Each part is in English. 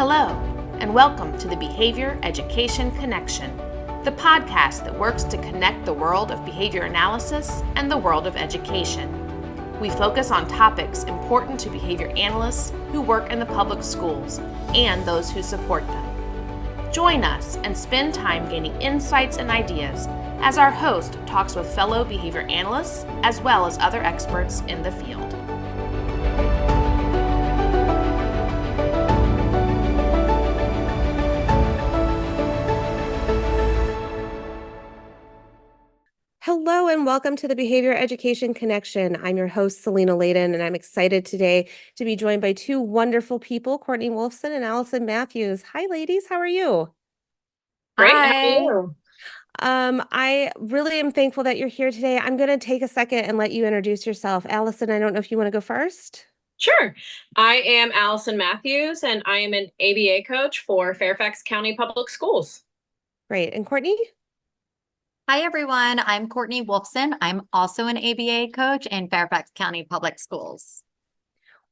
Hello, and welcome to the Behavior Education Connection, the podcast that works to connect the world of behavior analysis and the world of education. We focus on topics important to behavior analysts who work in the public schools and those who support them. Join us and spend time gaining insights and ideas as our host talks with fellow behavior analysts as well as other experts in the field. Hello and welcome to the Behavior Education Connection. I'm your host, Selena Layden, and I'm excited today to be joined by two wonderful people, Courtney Wolfson and Allison Matthews. Hi, ladies. How are you? Great. Hi. How are you? I really am thankful that you're here today. I'm going to take a second and let you introduce yourself. Allison, I don't know if you want to go first. Sure. I am Allison Matthews, and I am an ABA coach for Fairfax County Public Schools. Great. And Courtney? Hi, everyone. I'm Courtney Wolfson. I'm also an ABA coach in Fairfax County Public Schools.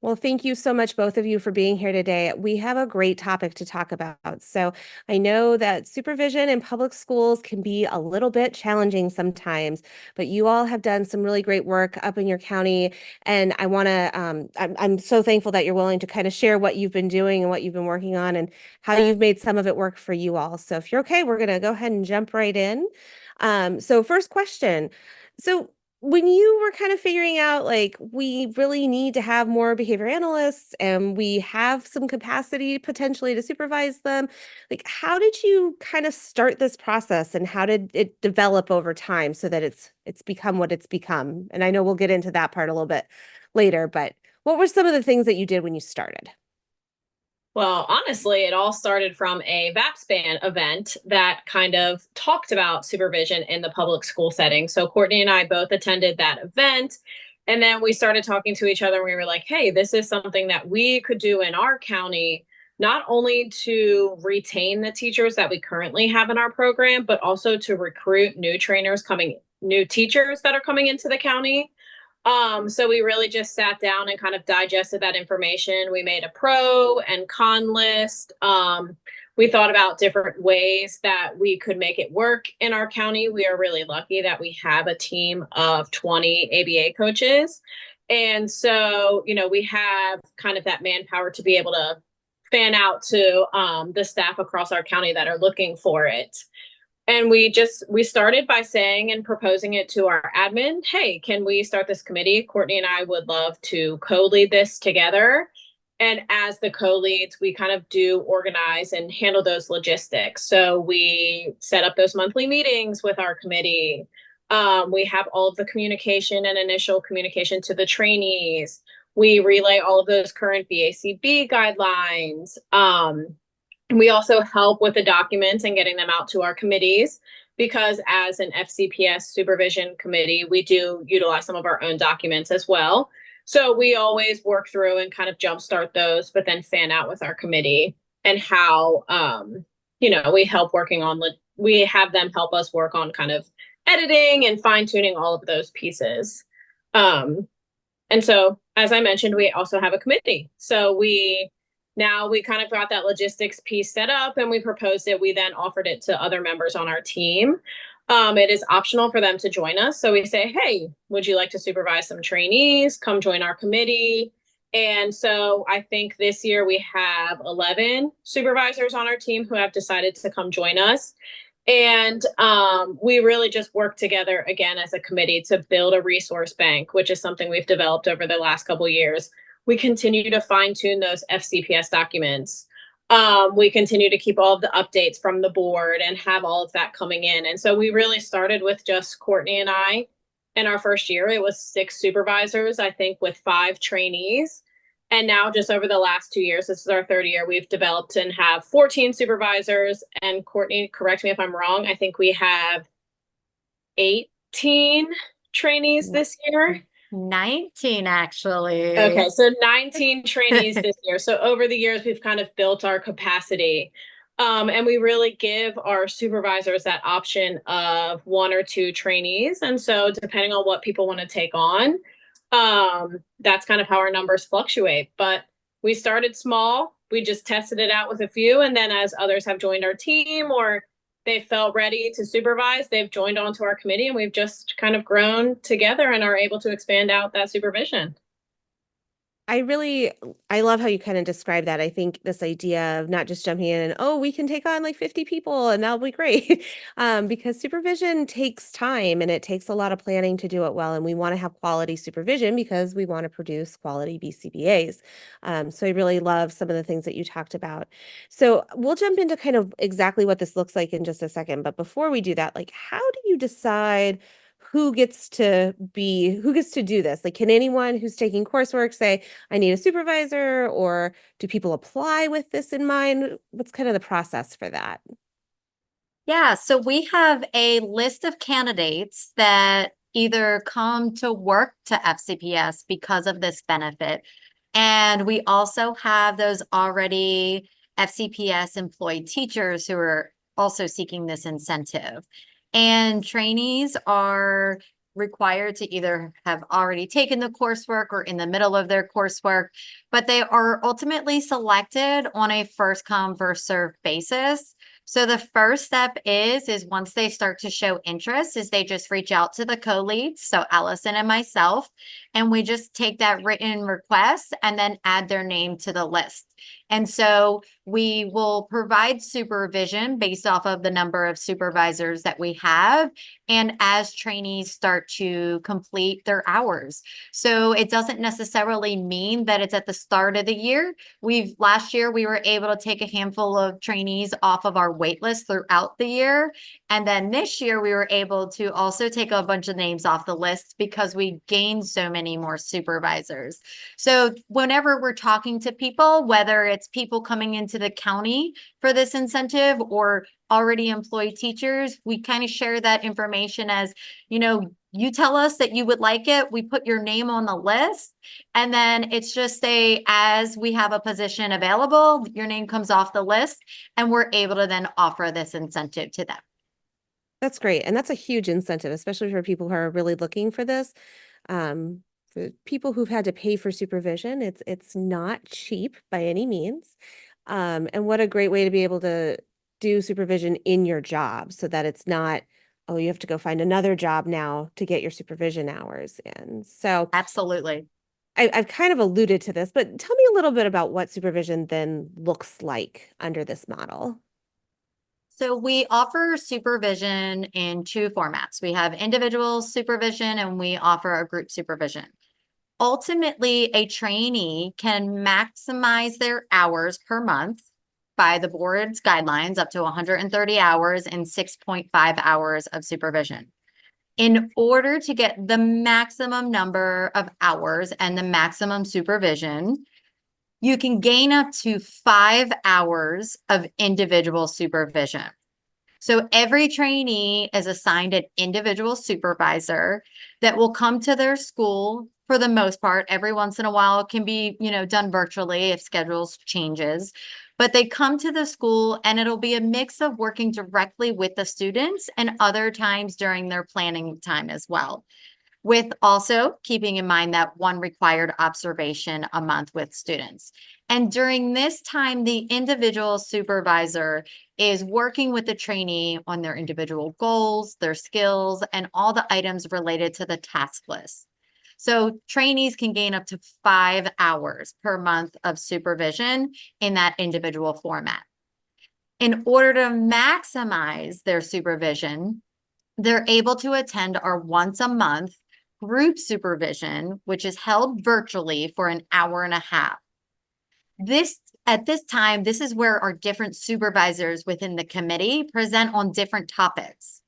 Well, thank you so much, both of you, for being here today. We have a great topic to talk about. So I know that supervision in public schools can be a little bit challenging sometimes, but you all have done some really great work up in your county. And I want to, I'm so thankful that you're willing to kind of share what you've been doing and what you've been working on and how you've made some of it work for you all. So if you're okay, we're going to go ahead and jump right in. So first question. So when you were kind of figuring out, like, we really need to have more behavior analysts and we have some capacity potentially to supervise them, like, how did you kind of start this process and how did it develop over time so that it's become what it's become? And I know we'll get into that part a little bit later, but what were some of the things that you did when you started? Well, honestly, it all started from a VAPSPAN event that kind of talked about supervision in the public school setting. So Courtney and I both attended that event. And then we started talking to each other and we were like, hey, this is something that we could do in our county, not only to retain the teachers that we currently have in our program, but also to recruit new teachers that are coming into the county. So we really just sat down and kind of digested that information. We made a pro and con list. We thought about different ways that we could make it work in our county. We are really lucky that we have a team of 20 ABA coaches. And so, we have kind of that manpower to be able to fan out to the staff across our county that are looking for it. And we started by saying and proposing it to our admin, hey, can we start this committee? Courtney and I would love to co-lead this together. And as the co-leads, we kind of do organize and handle those logistics. So we set up those monthly meetings with our committee. We have all of the communication and initial communication to the trainees. We relay all of those current BACB guidelines. We also help with the documents and getting them out to our committees because as an FCPS supervision committee, we do utilize some of our own documents as well. So we always work through and kind of jumpstart those, but then fan out with our committee and how, we have them help us work on kind of editing and fine tuning all of those pieces. And so, as I mentioned, we also have a committee. So now we kind of got that logistics piece set up and we proposed it. We then offered it to other members on our team. It is optional for them to join us. So we say, hey, would you like to supervise some trainees? Come join our committee. And so I think this year we have 11 supervisors on our team who have decided to come join us. And we really just work together again as a committee to build a resource bank, which is something we've developed over the last couple of years. We continue to fine tune those FCPS documents. We continue to keep all of the updates from the board and have all of that coming in. And so we really started with just Courtney and I. In our first year, it was 6 supervisors, I think, with 5 trainees. And now just over the last 2 years, this is our 3rd year, we've developed and have 14 supervisors. And Courtney, correct me if I'm wrong, I think we have 18 trainees this year. 19, actually. Okay, so 19 trainees this year. So over the years, we've kind of built our capacity. And we really give our supervisors that option of 1 or 2 trainees. And so depending on what people want to take on, that's kind of how our numbers fluctuate. But we started small. we just tested it out with a few, and then as others have joined our team or they felt ready to supervise, they've joined onto our committee, and we've just kind of grown together and are able to expand out that supervision. I love how you kind of describe that. I think this idea of not just jumping in and, oh, we can take on like 50 people and that'll be great. Because supervision takes time and it takes a lot of planning to do it well. And we want to have quality supervision because we want to produce quality BCBAs. So I really love some of the things that you talked about. So we'll jump into kind of exactly what this looks like in just a second. But before we do that, like, how do you decide who gets to do this? Like, can anyone who's taking coursework say, I need a supervisor, or do people apply with this in mind? What's kind of the process for that? Yeah, so we have a list of candidates that either come to work to FCPS because of this benefit. And we also have those already FCPS employed teachers who are also seeking this incentive. And trainees are required to either have already taken the coursework or in the middle of their coursework, but they are ultimately selected on a first come, first served basis. So the first step is once they start to show interest, is they just reach out to the co-leads, so Allison and myself, and we just take that written request and then add their name to the list. And so we will provide supervision based off of the number of supervisors that we have, and as trainees start to complete their hours. So it doesn't necessarily mean that it's at the start of the year. Last year, we were able to take a handful of trainees off of our wait list throughout the year. And then this year, we were able to also take a bunch of names off the list because we gained so many more supervisors. So whenever we're talking to people, whether it's people coming into the county for this incentive or already employed teachers, we kind of share that information as, you tell us that you would like it, we put your name on the list, and then it's just as we have a position available, your name comes off the list, and we're able to then offer this incentive to them. That's great. And that's a huge incentive, especially for people who are really looking for this. For people who've had to pay for supervision, it's not cheap by any means. And what a great way to be able to do supervision in your job so that it's not, oh, you have to go find another job now to get your supervision hours. And so Absolutely. I've kind of alluded to this, but tell me a little bit about what supervision then looks like under this model. So we offer supervision in two formats. We have individual supervision and we offer a group supervision. Ultimately, a trainee can maximize their hours per month by the board's guidelines up to 130 hours and 6.5 hours of supervision. In order to get the maximum number of hours and the maximum supervision, you can gain up to 5 hours of individual supervision. So every trainee is assigned an individual supervisor that will come to their school for the most part. Every once in a while, it can be, done virtually if schedules changes. But they come to the school and it'll be a mix of working directly with the students and other times during their planning time as well, with also keeping in mind that one required observation a month with students. And during this time, the individual supervisor is working with the trainee on their individual goals, their skills, and all the items related to the task list. So trainees can gain up to 5 hours per month of supervision in that individual format. In order to maximize their supervision, they're able to attend our once a month group supervision, which is held virtually for an hour and a half. At this time, this is where our different supervisors within the committee present on different topics.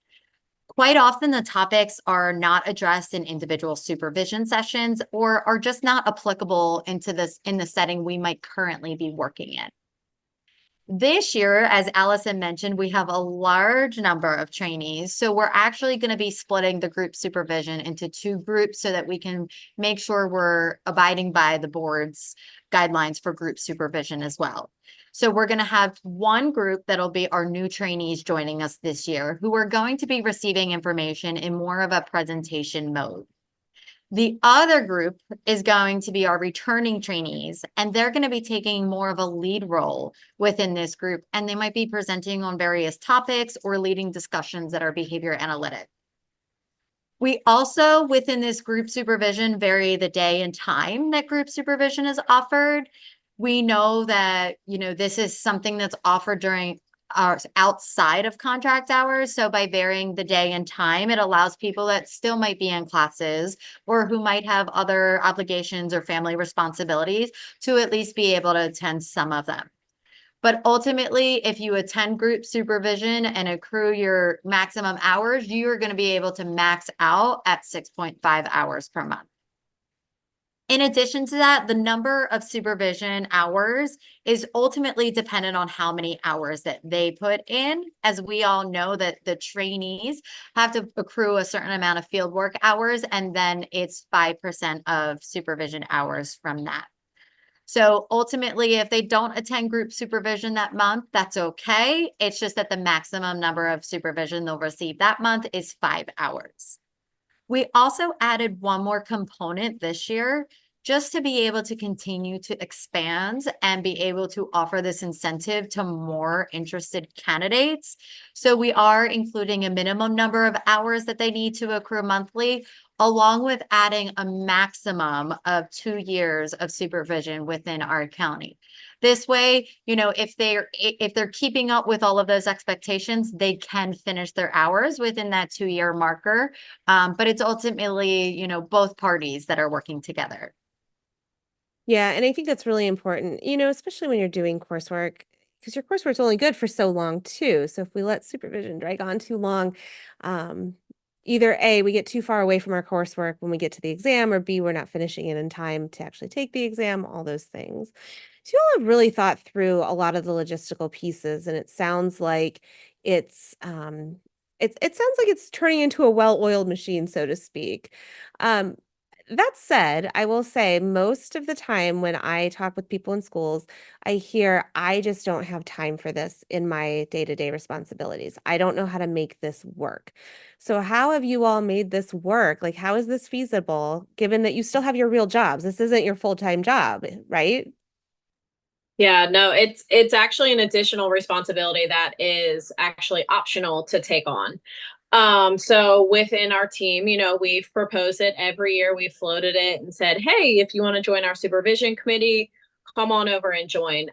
Quite often, the topics are not addressed in individual supervision sessions or are just not applicable in the setting we might currently be working in. This year, as Allison mentioned, we have a large number of trainees. So we're actually going to be splitting the group supervision into 2 groups so that we can make sure we're abiding by the board's guidelines for group supervision as well. So we're going to have one group that'll be our new trainees joining us this year, who are going to be receiving information in more of a presentation mode. The other group is going to be our returning trainees, and they're going to be taking more of a lead role within this group, and they might be presenting on various topics or leading discussions that are behavior analytic. We also, within this group supervision, vary the day and time that group supervision is offered. We know that, this is something that's offered during our outside of contract hours. So by varying the day and time, it allows people that still might be in classes or who might have other obligations or family responsibilities to at least be able to attend some of them. But ultimately, if you attend group supervision and accrue your maximum hours, you are going to be able to max out at 6.5 hours per month. In addition to that, the number of supervision hours is ultimately dependent on how many hours that they put in. As we all know that the trainees have to accrue a certain amount of fieldwork hours, and then it's 5% of supervision hours from that. So ultimately, if they don't attend group supervision that month, that's okay. It's just that the maximum number of supervision they'll receive that month is 5 hours. We also added one more component this year just to be able to continue to expand and be able to offer this incentive to more interested candidates. So we are including a minimum number of hours that they need to accrue monthly, along with adding a maximum of 2 years of supervision within our county. This way, if they're keeping up with all of those expectations, they can finish their hours within that 2-year marker. But it's ultimately, both parties that are working together. Yeah, and I think that's really important, especially when you're doing coursework, because your coursework's only good for so long too. So if we let supervision drag on too long, either A, we get too far away from our coursework when we get to the exam, or B, we're not finishing it in time to actually take the exam, all those things. So you all have really thought through a lot of the logistical pieces, and it sounds like it sounds like it's turning into a well-oiled machine, so to speak. That said, I will say most of the time when I talk with people in schools, I hear, I just don't have time for this in my day-to-day responsibilities. I don't know how to make this work. So how have you all made this work? Like, how is this feasible, given that you still have your real jobs? This isn't your full-time job, right? Yeah, no, it's actually an additional responsibility that is actually optional to take on. So within our team, we've proposed it every year. We've floated it and said, hey, if you want to join our supervision committee, come on over and join.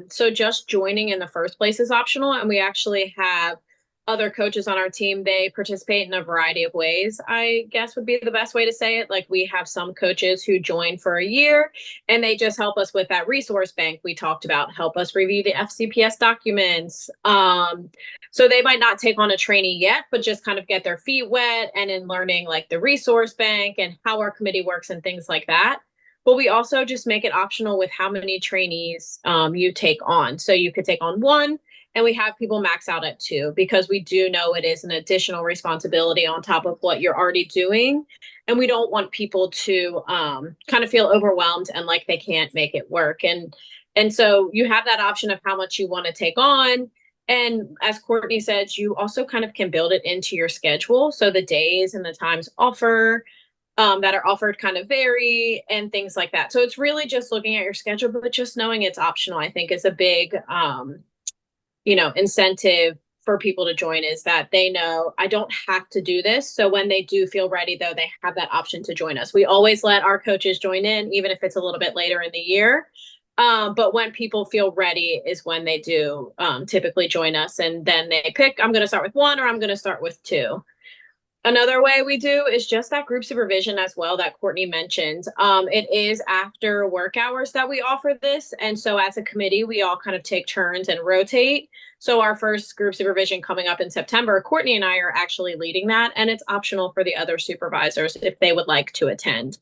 So just joining in the first place is optional. And we actually have other coaches on our team. They participate in a variety of ways, I guess would be the best way to say it. Like, we have some coaches who join for a year and they just help us with that resource bank we talked about, help us review the FCPS documents. So they might not take on a trainee yet, but just kind of get their feet wet and in learning like the resource bank and how our committee works and things like that. But we also just make it optional with how many trainees you take on. So you could take on 1, and we have people max out at 2, because we do know it is an additional responsibility on top of what you're already doing. And we don't want people to kind of feel overwhelmed and like they can't make it work. And so you have that option of how much you want to take on. And as Courtney said, you also kind of can build it into your schedule. So the days and the times that are offered kind of vary and things like that. So it's really just looking at your schedule, but just knowing it's optional, I think, is a big, incentive for people to join, is that they know I don't have to do this. So when they do feel ready, though, they have that option to join us. We always let our coaches join in, even if it's a little bit later in the year. But when people feel ready is when they do typically join us, and then they pick, I'm going to start with 1 or I'm going to start with 2. Another way we do is just that group supervision as well that Courtney mentioned. It is after work hours that we offer this. And so as a committee, we all kind of take turns and rotate. So our first group supervision coming up in September, Courtney and I are actually leading that, and it's optional for the other supervisors if they would like to attend.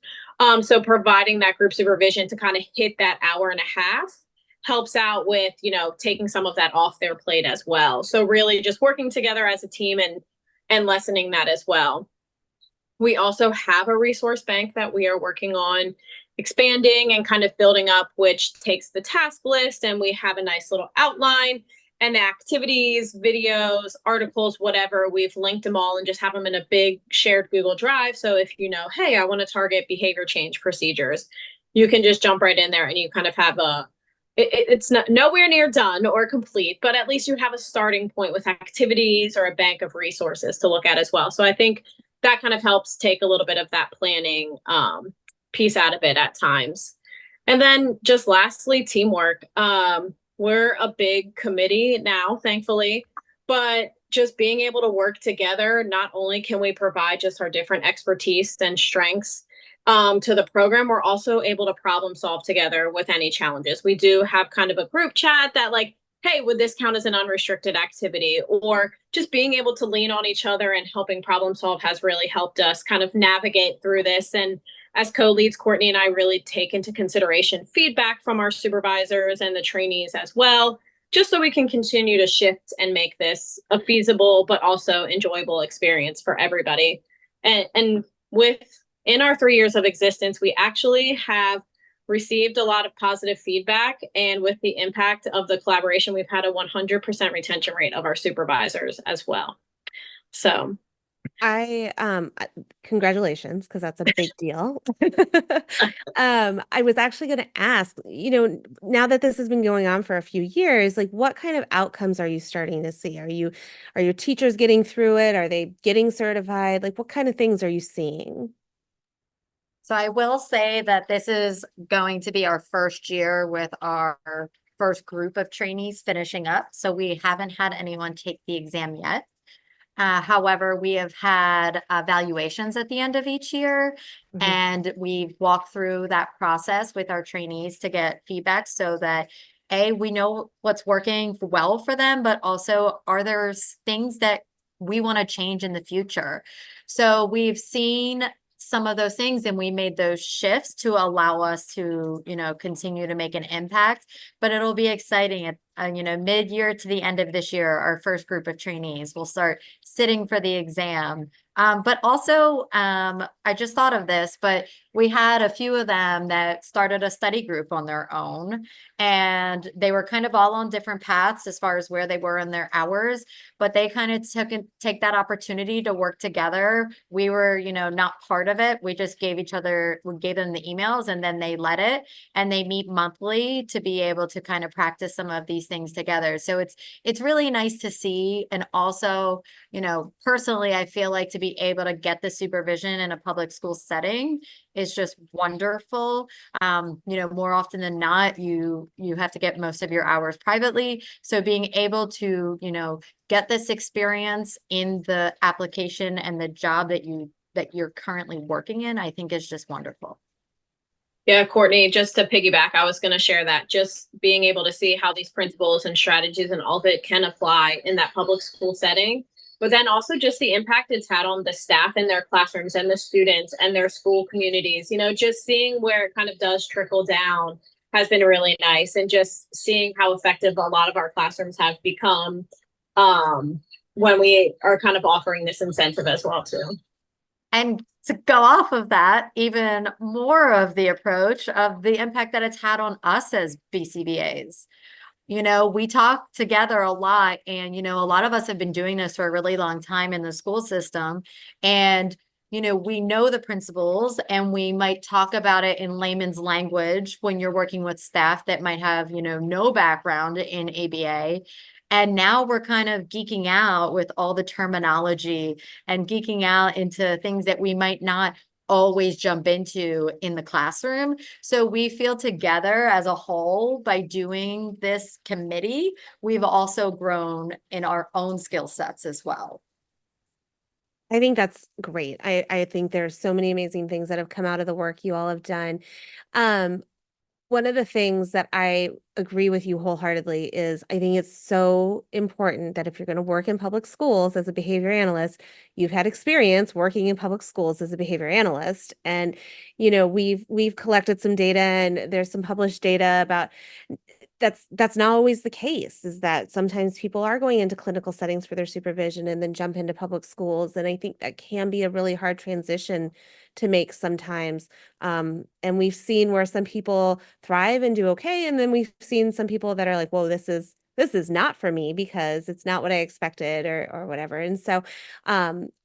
So providing that group supervision to kind of hit that hour and a half helps out with, taking some of that off their plate as well. So really just working together as a team and lessening that as well. We also have a resource bank that we are working on expanding and kind of building up, which takes the task list, and we have a nice little outline. And the activities, videos, articles, whatever, we've linked them all and just have them in a big shared Google Drive. So if you know, hey, I want to target behavior change procedures, you can just jump right in there and you kind of have it's not nowhere near done or complete, but at least you have a starting point with activities or a bank of resources to look at as well. So I think that kind of helps take a little bit of that planning piece out of it at times. And then just lastly, teamwork. We're a big committee now, thankfully, but just being able to work together, not only can we provide just our different expertise and strengths to the program, we're also able to problem solve together with any challenges. We do have kind of a group chat that like, hey, would this count as an unrestricted activity? Or just being able to lean on each other and helping problem solve has really helped us kind of navigate through this. And as co-leads, Courtney and I really take into consideration feedback from our supervisors and the trainees as well, just so we can continue to shift and make this a feasible but also enjoyable experience for everybody. And in our 3 years of existence, we actually have received a lot of positive feedback. And with the impact of the collaboration, we've had a 100% retention rate of our supervisors as well. So congratulations, because that's a big deal. I was actually going to ask, now that this has been going on for a few years, like what kind of outcomes are you starting to see? Are your teachers getting through it? Are they getting certified? Like what kind of things are you seeing? So I will say that this is going to be our first year with our first group of trainees finishing up. So we haven't had anyone take the exam yet. However, we have had evaluations at the end of each year, and we've walked through that process with our trainees to get feedback so that we know what's working well for them, but also are there things that we want to change in the future. So we've seen some of those things and we made those shifts to allow us to, continue to make an impact, but it'll be exciting at, mid-year to the end of this year, our first group of trainees will start sitting for the exam. But also, I just thought of this, but we had a few of them that started a study group on their own, and they were kind of all on different paths as far as where they were in their hours, but they kind of take that opportunity to work together. We were, not part of it. We just we gave them the emails and then they led it, and they meet monthly to be able to kind of practice some of these things together. So it's really nice to see. And also, personally, I feel like to be able to get the supervision in a public school setting is just wonderful. More often than not, you have to get most of your hours privately. So being able to, get this experience in the application and the job that you're currently working in, I think is just wonderful. Yeah, Courtney, just to piggyback, I was going to share that just being able to see how these principles and strategies and all of it can apply in that public school setting, but then also just the impact it's had on the staff in their classrooms and the students and their school communities, just seeing where it kind of does trickle down has been really nice. And just seeing how effective a lot of our classrooms have become when we are kind of offering this incentive as well too. And to go off of that, even more of the approach of the impact that it's had on us as BCBAs. We talk together a lot, and, a lot of us have been doing this for a really long time in the school system. And, we know the principles, and we might talk about it in layman's language when you're working with staff that might have, no background in ABA. And now we're kind of geeking out with all the terminology and geeking out into things that we might not always jump into in the classroom. So we feel together as a whole by doing this committee, we've also grown in our own skill sets as well. I think that's great. I think there's so many amazing things that have come out of the work you all have done. One of the things that I agree with you wholeheartedly is I think it's so important that if you're going to work in public schools as a behavior analyst, you've had experience working in public schools as a behavior analyst. And, we've collected some data, and there's some published data about that's not always the case, is that sometimes people are going into clinical settings for their supervision and then jump into public schools. And I think that can be a really hard transition to make sometimes. And we've seen where some people thrive and do okay. And then we've seen some people that are like, whoa, this is this is not for me because it's not what I expected or whatever. And so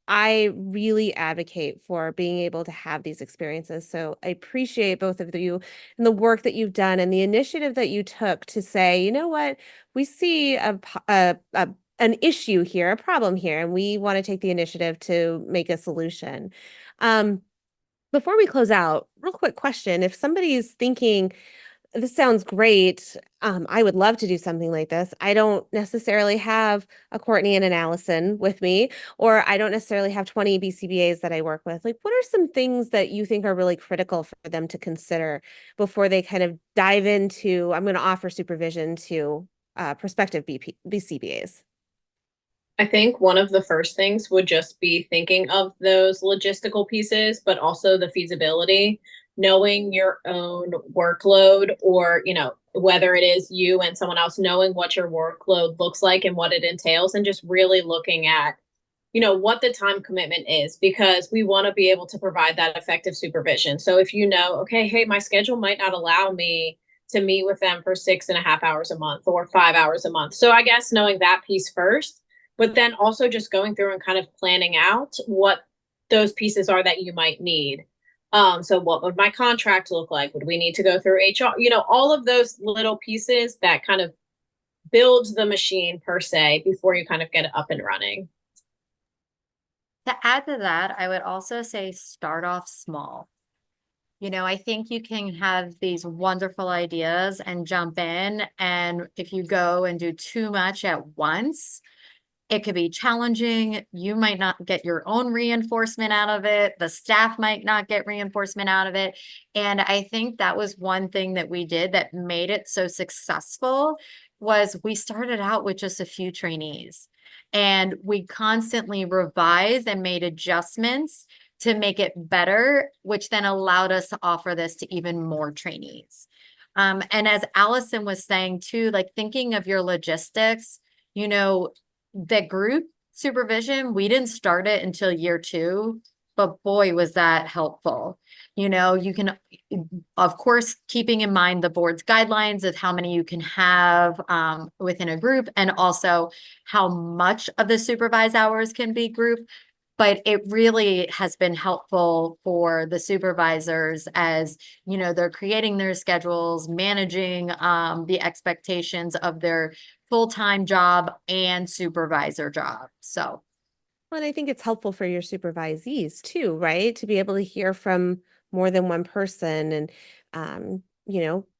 I really advocate for being able to have these experiences. So I appreciate both of you and the work that you've done and the initiative that you took to say, you know what, we see an issue here, a problem here, and we want to take the initiative to make a solution. Before we close out, real quick question. If somebody's thinking, this sounds great. I would love to do something like this. I don't necessarily have a Courtney and an Allison with me, or I don't necessarily have 20 BCBAs that I work with. Like, what are some things that you think are really critical for them to consider before they kind of dive into, I'm going to offer supervision to prospective BCBAs? I think one of the first things would just be thinking of those logistical pieces, but also the feasibility, knowing your own workload, or, whether it is you and someone else, knowing what your workload looks like and what it entails, and just really looking at, what the time commitment is, because we want to be able to provide that effective supervision. So if okay, hey, my schedule might not allow me to meet with them for 6.5 hours a month or 5 hours a month. So I guess knowing that piece first, but then also just going through and kind of planning out what those pieces are that you might need. So what would my contract look like? Would we need to go through HR? All of those little pieces that kind of build the machine per se before you kind of get it up and running. To add to that, I would also say start off small. I think you can have these wonderful ideas and jump in. And if you go and do too much at once, it could be challenging. You might not get your own reinforcement out of it. The staff might not get reinforcement out of it. And I think that was one thing that we did that made it so successful, was we started out with just a few trainees, and we constantly revised and made adjustments to make it better, which then allowed us to offer this to even more trainees. And as Allison was saying too, like thinking of your logistics, the group supervision, we didn't start it until year 2, but boy, was that helpful. You can, of course, keeping in mind the board's guidelines of how many you can have within a group, and also how much of the supervised hours can be group. But it really has been helpful for the supervisors as, they're creating their schedules, managing the expectations of their full-time job and supervisor job. So. Well, and I think it's helpful for your supervisees too, right? To be able to hear from more than one person. And,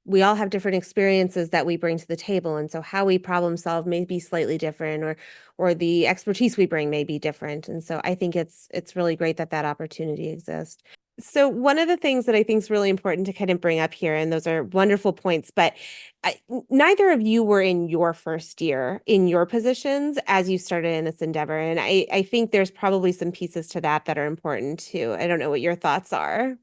we all have different experiences that we bring to the table. And so how we problem solve may be slightly different, or the expertise we bring may be different. And so I think it's really great that opportunity exists. So one of the things that I think is really important to kind of bring up here, and those are wonderful points, but neither of you were in your first year in your positions as you started in this endeavor. And I think there's probably some pieces to that are important too. I don't know what your thoughts are.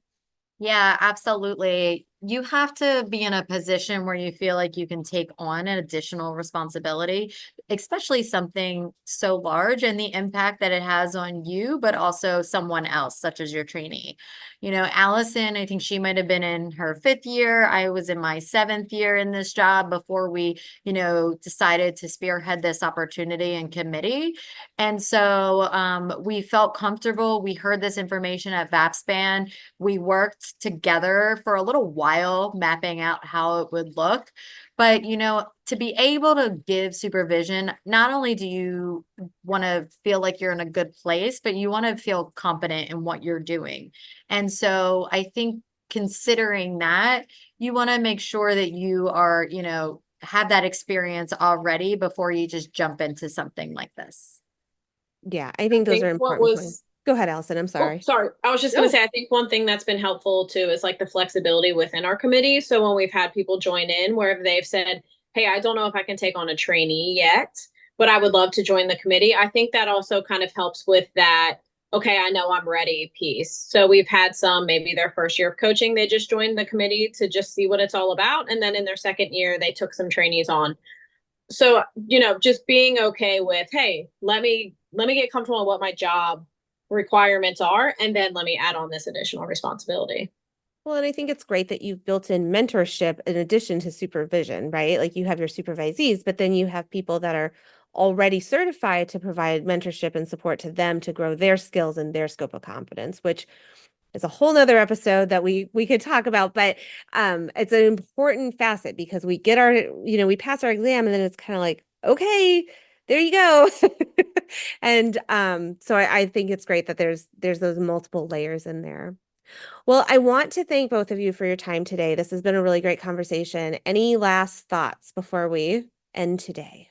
Yeah, absolutely. You have to be in a position where you feel like you can take on an additional responsibility, especially something so large, and the impact that it has on you, but also someone else, such as your trainee. Allison, I think she might have been in her 5th year. I was in my 7th year in this job before we, decided to spearhead this opportunity and committee. And so we felt comfortable. We heard this information at VAPSPAN. We worked together for a little while, mapping out how it would look. But, to be able to give supervision, not only do you want to feel like you're in a good place, but you want to feel confident in what you're doing. And so I think considering that, you want to make sure that you are, have that experience already before you just jump into something like this. Yeah, I think those are important points. Go ahead, Allison. I'm sorry. Oh, sorry. I was just going to say, I think one thing that's been helpful too is like the flexibility within our committee. So when we've had people join in where they've said, hey, I don't know if I can take on a trainee yet, but I would love to join the committee. I think that also kind of helps with that, okay, I know I'm ready piece. So we've had some, maybe their first year of coaching, they just joined the committee to just see what it's all about. And then in their 2nd year, they took some trainees on. So, just being okay with, hey, let me get comfortable in what my job requirements are, and then let me add on this additional responsibility. Well, and I think it's great that you've built in mentorship in addition to supervision, right? Like you have your supervisees, but then you have people that are already certified to provide mentorship and support to them to grow their skills and their scope of competence, which is a whole nother episode that we could talk about. But it's an important facet because we get our, we pass our exam and then it's kind of like, okay, there you go. And so I think it's great that there's those multiple layers in there. Well, I want to thank both of you for your time today. This has been a really great conversation. Any last thoughts before we end today?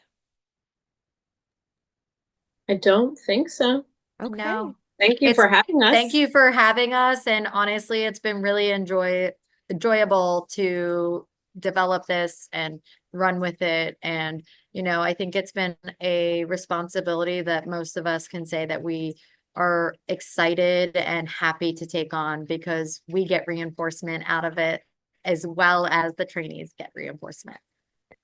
I don't think so. Okay. No. Thank you for having us. Thank you for having us. And honestly, it's been really enjoyable to develop this and run with it. And, I think it's been a responsibility that most of us can say that we are excited and happy to take on because we get reinforcement out of it as well as the trainees get reinforcement.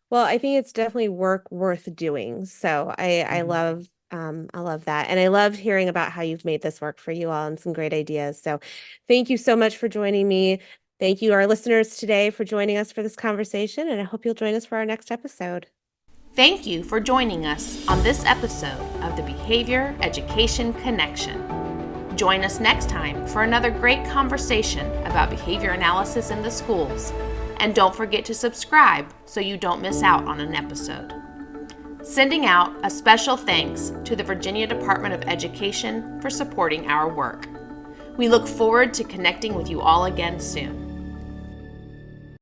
Well, I think it's definitely work worth doing. So I love that. And I loved hearing about how you've made this work for you all and some great ideas. So thank you so much for joining me. Thank you, our listeners today, for joining us for this conversation. And I hope you'll join us for our next episode. Thank you for joining us on this episode of the Behavior Education Connection. Join us next time for another great conversation about behavior analysis in the schools. And don't forget to subscribe so you don't miss out on an episode. Sending out a special thanks to the Virginia Department of Education for supporting our work. We look forward to connecting with you all again soon.